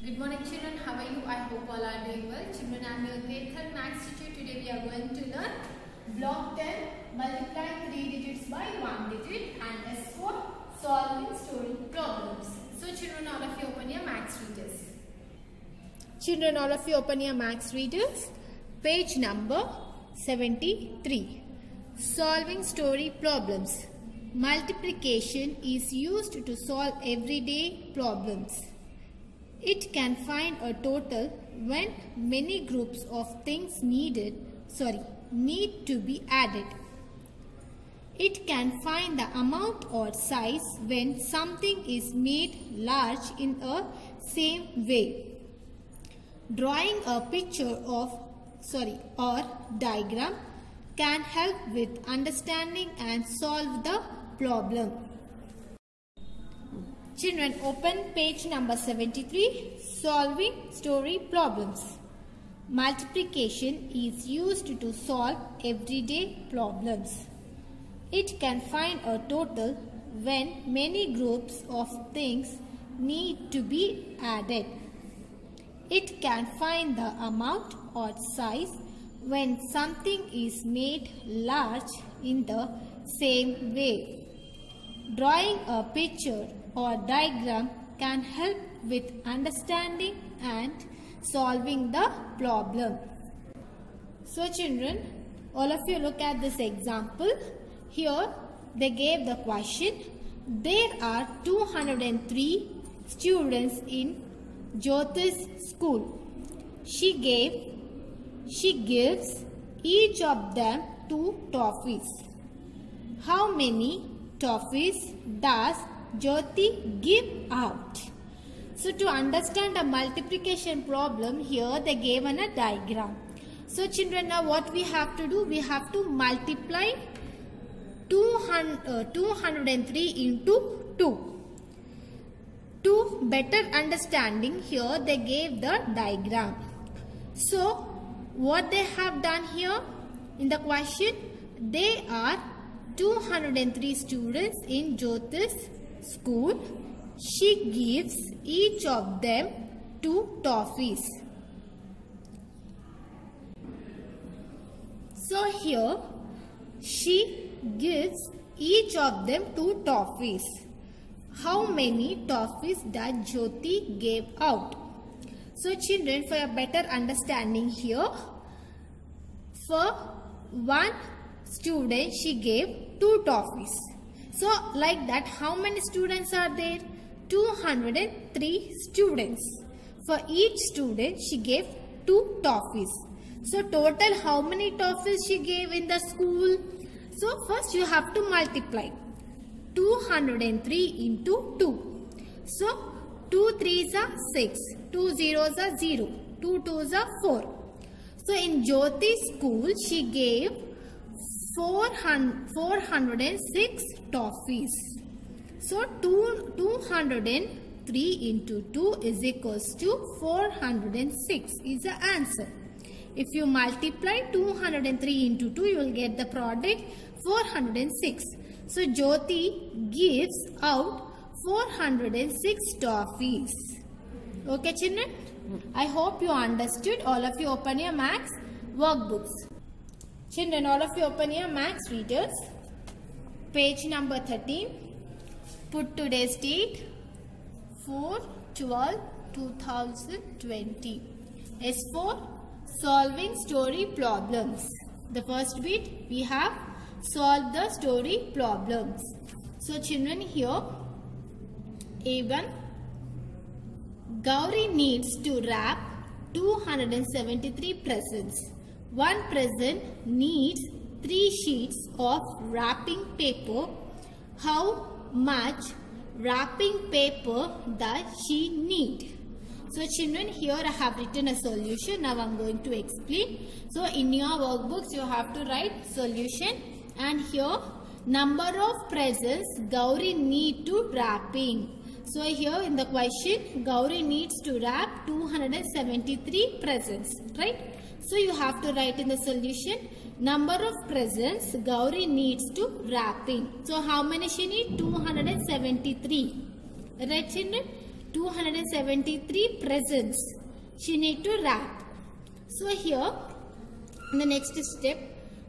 Good morning children, how are you? I hope all are doing well. Children, I am your grade 3rd maths teacher. Today we are going to learn block 10, multiply 3 digits by 1 digit, and S4, solving story problems. So children, all of you open your maths readers. Children, all of you open your maths readers. Page number 73. Solving story problems. Multiplication is used to solve everyday problems. It can find a total when many groups of things need to be added. It can find the amount or size when something is made large in a same way. Drawing a picture or diagram can help with understanding and solve the problem. Children, open page number 73, solving story problems. Multiplication is used to solve everyday problems. It can find a total when many groups of things need to be added. It can find the amount or size when something is made large in the same way. Drawing a picture or diagram can help with understanding and solving the problem. So children, all of you look at this example. Here they gave the question. There are 203 students in Jyoti's school. She gives each of them 2 toffees. How many toffees does Jyoti give out? So to understand a multiplication problem, here they gave a diagram. So children, now what we have to do? We have to multiply 203 into 2. To better understanding, here they gave the diagram. So what they have done here in the question, they are 203 students in Jyoti's school. She gives each of them 2 toffees. So here she gives each of them 2 toffees. How many toffees does Jyoti give out? So children, for a better understanding here, for one student she gave 2 toffees. So like that, how many students are there? 203 students. For each student she gave 2 toffees. So total how many toffees she gave in the school? So first you have to multiply 203 into 2. So 2 3s are 6, 2 zeros are 0, 2 2s are 4. So in Jyoti's school she gave 406 toffees. So 203 into 2 is equals to 406 is the answer. If you multiply 203 into 2, you will get the product 406. So Jyoti gives out 406 toffees. Okay children? I hope you understood. All of you open your maths workbooks. Children, all of you open your maths readers. Page number 13. Put today's date 4/12/2020. S4, solving story problems. The first bit we have solve the story problems. So children, here A1, Gauri needs to wrap 273 presents. One present needs 3 sheets of wrapping paper. How much wrapping paper does she need? So children, here I have written a solution. Now I am going to explain. So in your workbooks you have to write solution, and here number of presents Gauri need to wrapping. So here in the question, Gauri needs to wrap 273 presents, right? So you have to write in the solution, number of presents Gauri needs to wrapping. So how many she need? 273. Right children? 273 presents she need to wrap. So here in the next step,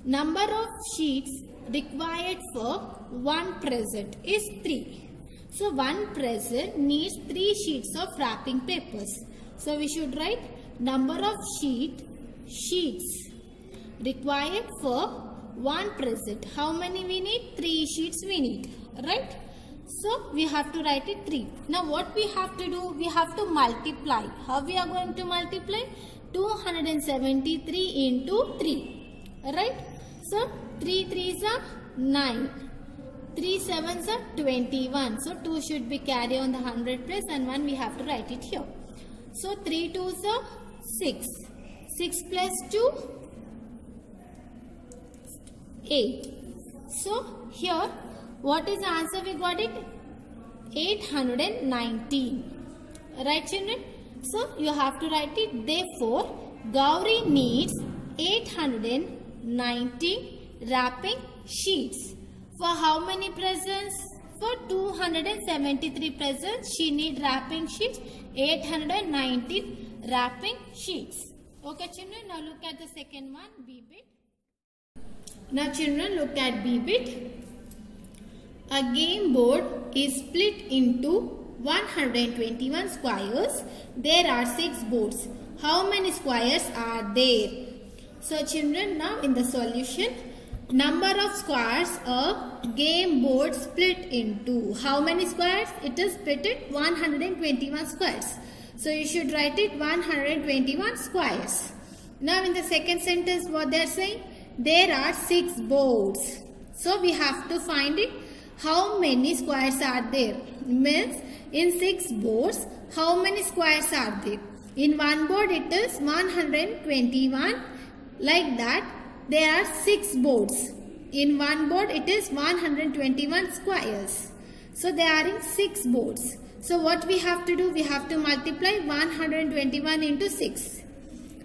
number of sheets required for one present is 3. So one present needs 3 sheets of wrapping papers. So we should write number of sheets required for one present. How many we need? 3 sheets we need, right? So we have to write it 3. Now what we have to do? We have to multiply. How we are going to multiply? 273 into 3, right? So 3 3s are 9. 3 7s are 21. So 2 should be carried on the 100 place and 1 we have to write it here. So 3 2s are 6. 6 plus 2, 8. So here what is the answer we got it? 819. Right children? So you have to write it. Therefore, Gauri needs 819 wrapping sheets. For how many presents? For 273 presents, she needs wrapping sheets. 819 wrapping sheets. Okay children, now look at the second one, B bit. Now children, look at B bit. A game board is split into 121 squares. There are 6 boards. How many squares are there? So children, now in the solution, number of squares a game board split into. How many squares? It is split into 121 squares. So you should write it 121 squares. Now in the second sentence what they are saying? There are 6 boards. So we have to find it. How many squares are there? Means in 6 boards, how many squares are there? In one board it is 121. Like that, there are 6 boards. In one board it is 121 squares. So they are in 6 boards. So what we have to do? We have to multiply 121 into 6.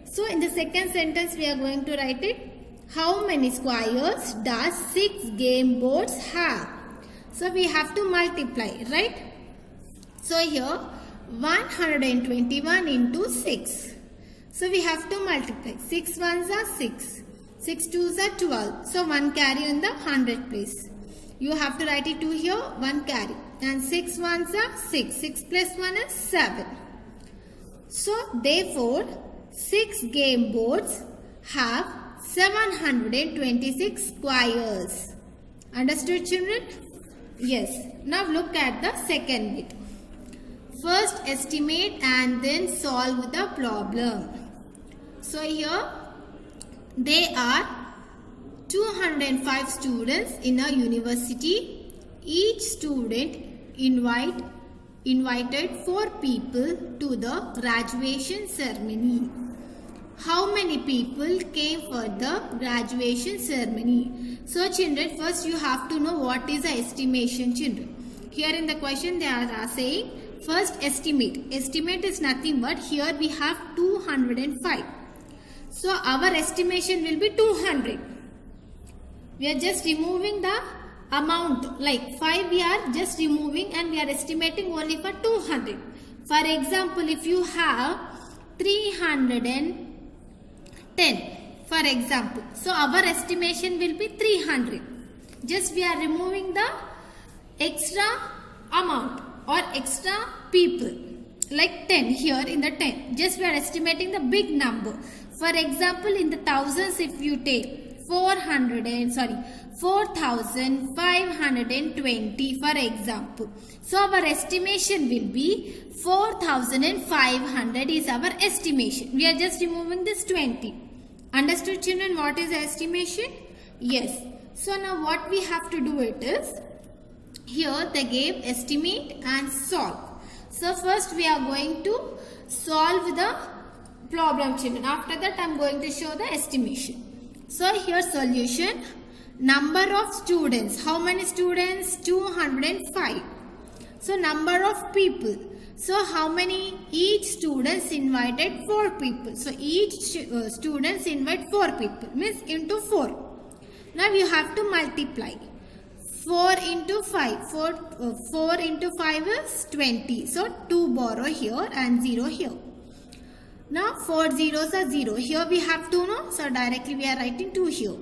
So in the second sentence we are going to write it. How many squares does 6 game boards have? So we have to multiply, right? So here 121 into 6. So we have to multiply. 6 1s are 6. 6 2s are 12. So 1 carry in the 100 place. You have to write it 2 here, 1 carry. And 6 1s are 6. 6 plus 1 is 7. So therefore 6 game boards have 726 squares. Understood children? Yes. Now look at the second bit. First estimate and then solve the problem. So here there are 205 students in a university. Each student invited 4 people to the graduation ceremony. How many people came for the graduation ceremony? So children, first you have to know what is the estimation children. Here in the question they are saying first estimate. Estimate is nothing but here we have 205. So our estimation will be 200. We are just removing the amount, like 5 we are just removing and we are estimating only for 200. For example, if you have 310 for example, so our estimation will be 300. Just we are removing the extra amount or extra people, like 10 here in the 10. Just we are estimating the big number. For example, in the thousands if you take 4,520 for example. So our estimation will be 4,500 is our estimation. We are just removing this 20. Understood children what is the estimation? Yes. So now what we have to do it is, here they gave estimate and solve. So first we are going to solve the problem children. After that I am going to show the estimation. So here solution, number of students. How many students? 205. So number of people. So how many? Each students invited 4 people. So each students invite 4 people. Means into 4. Now you have to multiply. 4 into 5. 4 into 5 is 20. So 2 borrow here and 0 here. Now 4 zeros are 0. Here we have 2, no? So directly we are writing 2 here.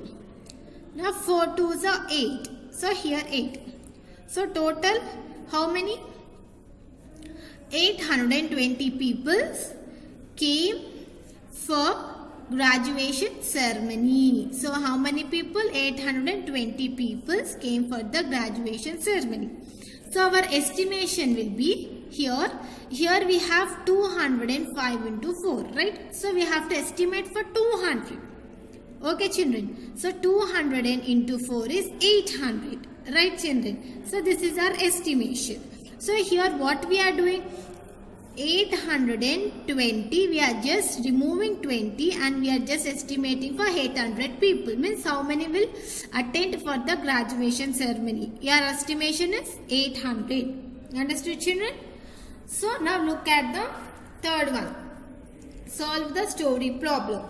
Now 4 2s are 8. So here 8. So total how many? 820 people came for graduation ceremony. So how many people? 820 people came for the graduation ceremony. So our estimation will be here we have 205 into 4, right? So we have to estimate for 200. Okay children, so 200 into 4 is 800, right children? So this is our estimation. So here what we are doing? 820, we are just removing 20 and we are just estimating for 800 people. Means how many will attend for the graduation ceremony. Your estimation is 800. Understood children? So now look at the third one. Solve the story problem.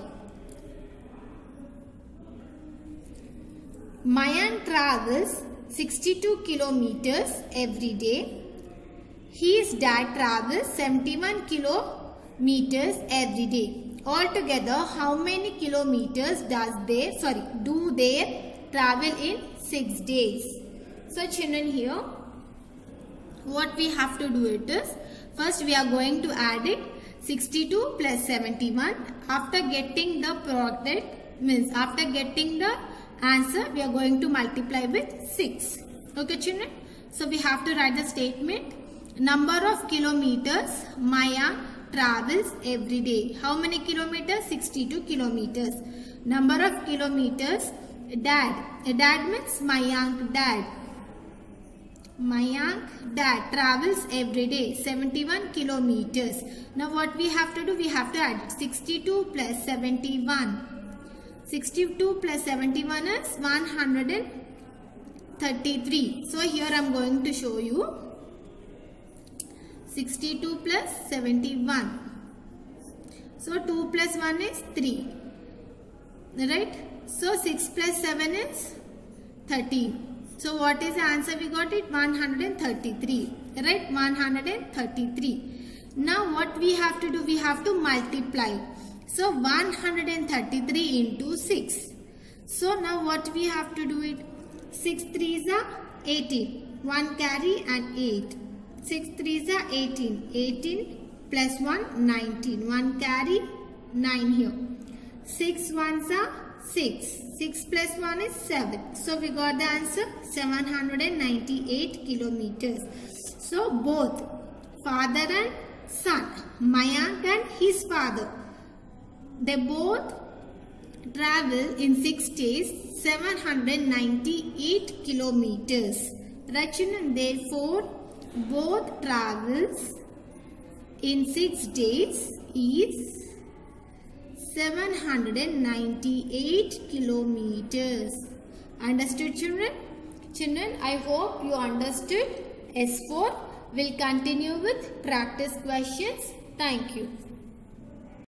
Mayank travels 62 kilometers every day. His dad travels 71 kilometers every day. Altogether, how many kilometers do they travel in 6 days? So children, here what we have to do it is, first we are going to add it 62 plus 71. After getting the product, means after getting the answer, we are going to multiply with 6. Okay children, so we have to write the statement. Number of kilometers Mayank travels every day. How many kilometers? 62 kilometers. Number of kilometers dad. Dad means Mayank dad. Mayank dad travels every day 71 kilometers. Now what we have to do? We have to add 62 plus 71. 62 plus 71 is 133. So here I am going to show you 62 plus 71. So 2 plus 1 is 3. Right? So 6 plus 7 is 13. So what is the answer we got it? 133. Right? 133. Now what we have to do? We have to multiply. So 133 into 6. So now what we have to do it? 6 3s are 18. 1 carry and 8. 6 3s are 18. 18 plus 1 19. 1 carry 9 here. 6 1s are 6. 6 plus 1 is 7. So we got the answer 798 kilometers. So both father and son, Mayank and his father, they both travel in 6 days 798 kilometers. Right children? Therefore, both travels in 6 days is 798 kilometers. Understood children? Children, I hope you understood. S4 will continue with practice questions. Thank you.